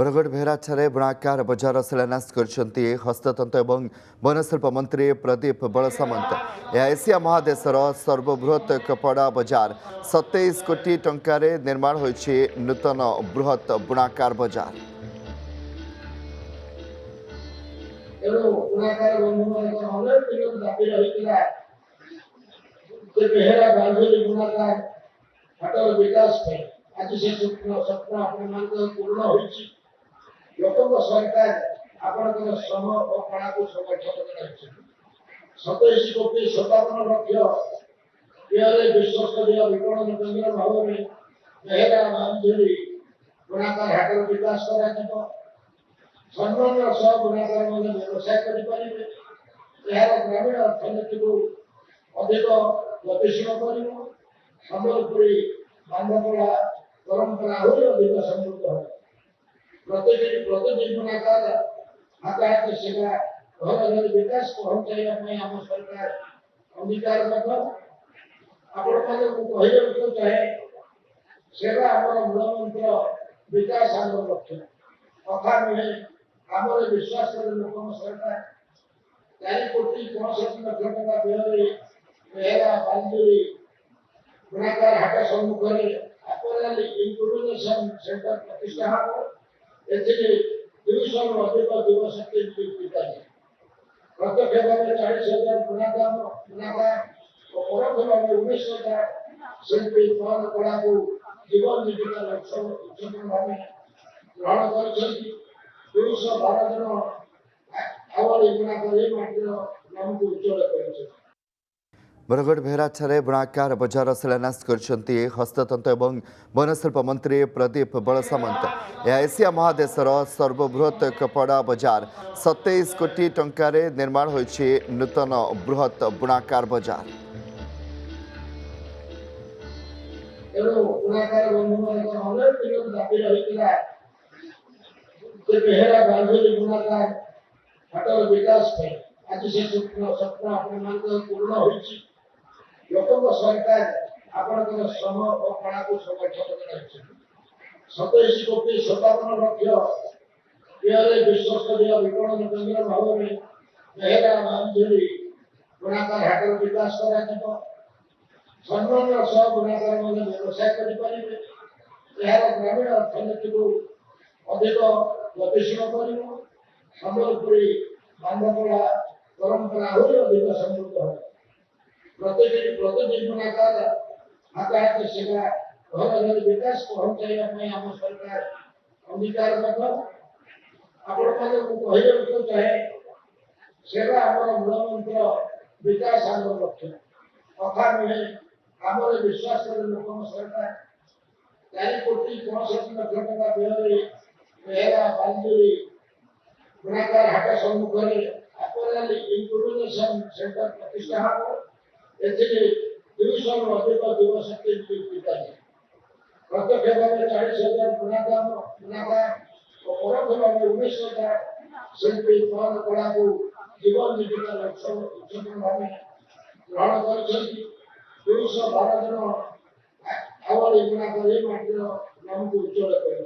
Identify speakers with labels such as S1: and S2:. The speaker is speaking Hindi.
S1: बरगढ़ भेराछारे बुणाकार बजार शिलान्यास करछन्ति हस्ततंत्र एवं वनशिल्प मंत्री प्रदीप बलसामंत। एशिया महादेशर सर्वबृहत कपड़ा बजार 27 कोटी टंकार निर्माण होइछि नूतन बृहत बुणाकार बजार।
S2: लोकों सरकार आपन श्रम और कला को संरक्षण कर 27 कोटी 57 लक्ष विश्वस्तरीय विपणन केन्द्र भाव में बेहरा बांधुरी बुणाकार हाटर विकास कर सम्मान सह बुणाकार मैंने व्यवसाय कर ग्रामीण अर्थनीति को अधिक गतिशील कर सम्बलपुरी बांधकला परंपरा अधिक समृद्ध हो प्रत्येक बुणाकार हाथ सेवा घर घर विकास पहुंचाई आम सरकार अंगीकार आपको चाहे सेवा आम मूल मंत्र विकास आम लक्ष्य कथा नुहे आम विश्वास लोक सरकार 4 कोटी 65 लक्ष टका व्यय बांधुरी बुणाकार हाट सम्मुख में इंक्यूबेशन सेंटर प्रतिष्ठा हो एथिले 200 अधिक युवशक्ति प्रत्यक्ष भाव 40,000 बुणाकार और परोक्ष भाव 19,000 शिल्पी कौन कला को जीवन जीविका लक्ष्य उच्चतम भाव ग्रहण कर 212 जन आवाड़ी बुणाकार माटीर नाम को उज्जवल कर
S1: बरगढ़ भेराछारे बुणाकार बजार शिलान्यास करछन्ति हस्ततंत्र एवं वनशिल्प मंत्री प्रदीप बलसामंत। एशिया महादेशर सर्वबृहत कपड़ा बजार 27 कोटी टंकार निर्माण होइछि नूतन बृहत बुणाकार बजार।
S2: लोकों सरकार आपन श्रम और कला को संरक्षण कर 27 कोटी 57 लक्ष विश्वस्तरीय विपणन केन्द्र भाव में बेहरा बांधुरी बुणाकार हाटर विकास कर सम्मान सह बुणाकार मैंने व्यवसाय कर ग्रामीण अर्थनीति को अधिक गतिशील कर सम्बलपुरी बांधकला परंपरा अधिक समृद्ध हो प्रत्येक बुणाकार हाथ सेवा घर घर विकास पहुंचाई आम सरकार अंगीकार आपको चाहे सेवा आम मूल मंत्र विकास आम लक्ष्य कथा नुहे आम विश्वास लोक सरकार 4 कोटी 65 लक्ष टका व्यय बांधुरी बुणाकार हाट सम्मुख में इंक्यूबेशन सेंटर प्रतिष्ठा हो एथिले 200 अधिक युवशक्ति प्रत्यक्ष भाव 40,000 बुणाकार और परोक्ष भाव 19,000 शिल्पी कौन कला को जीवन जीविका लक्ष्य उच्चतम भाव ग्रहण कर 212 जन आवाड़ी बुणाकार माटीर नाम को उज्जवल कर